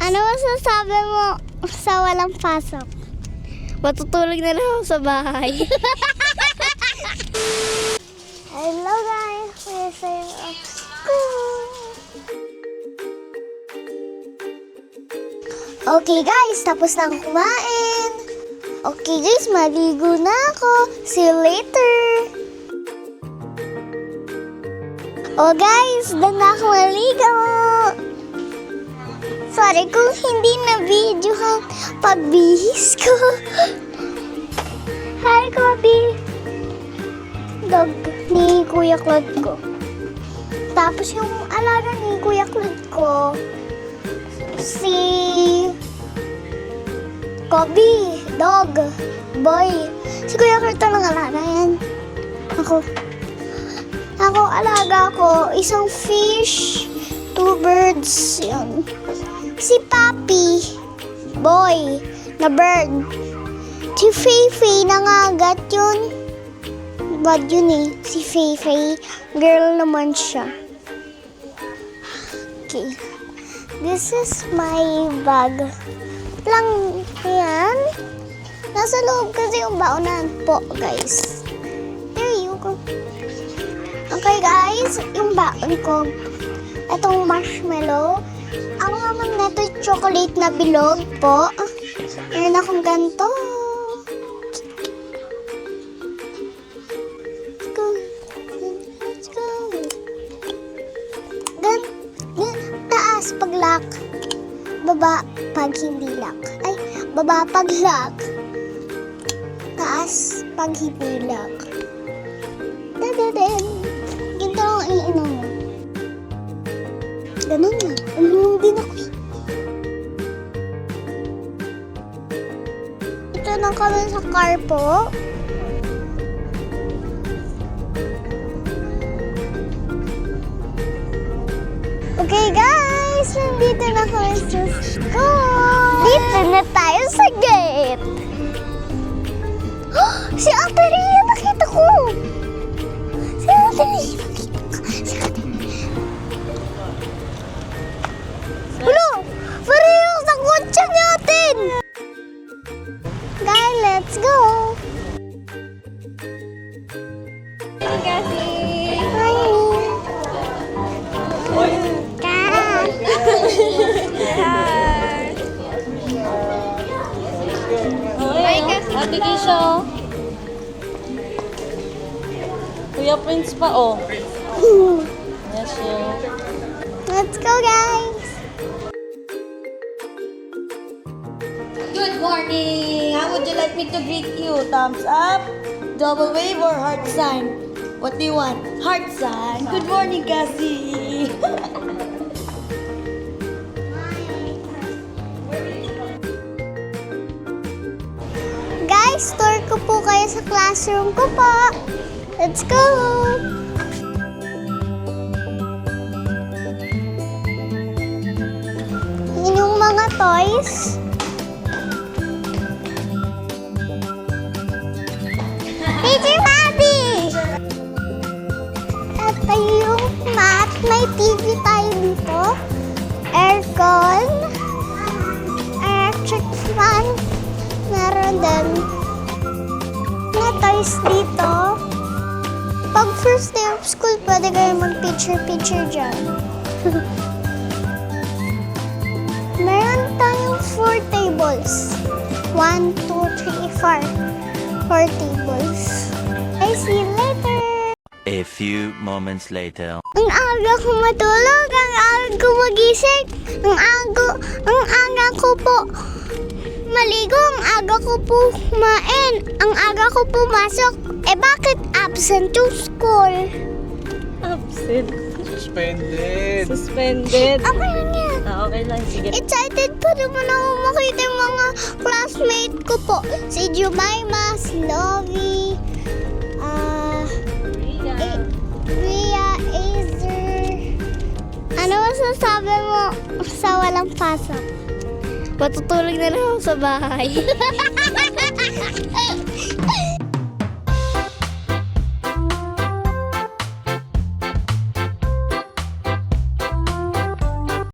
Ano masasabi mo sa walang pasok? Matutulog na lang ako sa bahay. Hello guys, we're saying of school. Okay guys, tapos na akong kumain. Okay guys, maligo na ako. See you later. Oh guys, doon na ako maligo. Sorry kung hindi na-videohan pagbihis ko. Hi, Kobe. Dog ni Kuya Claude ko. Tapos yung alaga ni Kuya Claude ko, si Kobe, dog, boy. Si Kuya Claude lang alaga yan. Ako alaga ko, isang fish, 2 birds, yun. Si Papi, boy, na bird. Si Feifei, nangagat yun. Bad yun eh. Si Feifei, girl naman siya. Okay. This is my bag. Lang yan. Nasa loob kasi yung baonan po, guys. There you go. Okay, guys. Yung baon ko. Itong marshmallow. Ang naman nito chocolate na bilog po. Meron akong ganito. Let's go. Taas pag lock. Baba pag hindi lock. Ay, baba pag lock. Taas pag hindi lock. Dadadin. Ginto lang iinom mo. Ganun lang. Uminom din ako. Ito na kami sa car po. Okay guys, nandito na kami sa school. Dito na tayo sa gate. Oh, si Ate Rhea, nakita ko. Si Ate Rhea, nakita ko. Si Ate Rhea. Ulo, parehong sa kotse natin. Guys, let's go. Ate Kisha. Kuya Prince pa, oh. Yes, yeah. Let's go, guys. Good morning! How would you like me to greet you? Thumbs up, double wave, or heart sign? What do you want? Heart sign. Good morning, Cassie! Guys, tour ko po kayo sa classroom ko po. Let's go! Yun yung mga toys. Teacher Abby! Ito yung mat. May TV tayo dito. Aircon. Electric fan. Meron din na toys dito. Pag first day of school, pwede kayo mag-picture-picture dyan. Meron tayong 4 tables. 1, 2, 3, 4. 4 tables. I see you later. A few moments later. Ang aga ko matulog, ang aga ko magising, ang aga ko po maligo, ang aga ko po kumain, ang aga ko pumasok. Eh bakit absent yung school? Absent. Suspended. Suspended. Okay lang yan. Okay lang. Sige. Excited pa naman ako makita yung mga classmate ko po. Si Jemima, si Lovie, Rhea, Azer. Ano masasabi mo sa walang pasok? Matutulog na lang ako sa bahay.